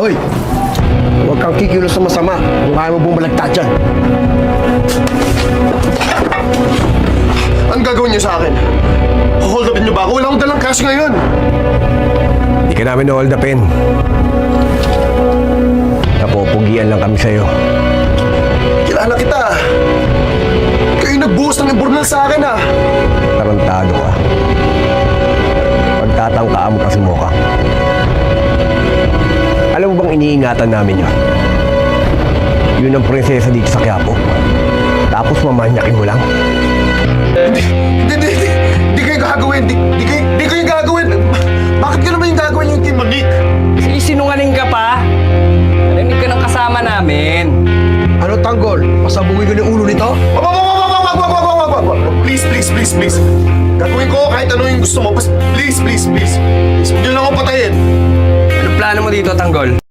Hoy! Huwag kang kikilos sa masama kung kaya mo bumalagta dyan. Anong gagawin niyo sa akin? Hold upin niyo ba ako? Wala akong dalang cash ngayon. Hindi ka namin hold upin. Napupugian lang kami sa'yo. Kilala kita. Kayo nagbuhos ng imbornal sa akin ah. Tarantado ka. Pagtatangkaan mo kasi mo ka. Alam mo bang iniingatan namin yun? Yun ang prinsesa dito sa Quiapo. Tapos mamanyakin mo lang. Hindi kayo gagawin. Hindi kayo gagawin. Bakit ka naman yung gagawin yung Team Monique? Sinungaling ka pa? Narinig ka ng kasama namin. Ano, Tanggol? Pasabugin ko ng ulo nito? Wag. Please. Gagawin ko kahit ano yung gusto mo. Please. Huwag niyo lang ako patayin. Ano plano mo dito, Tanggol?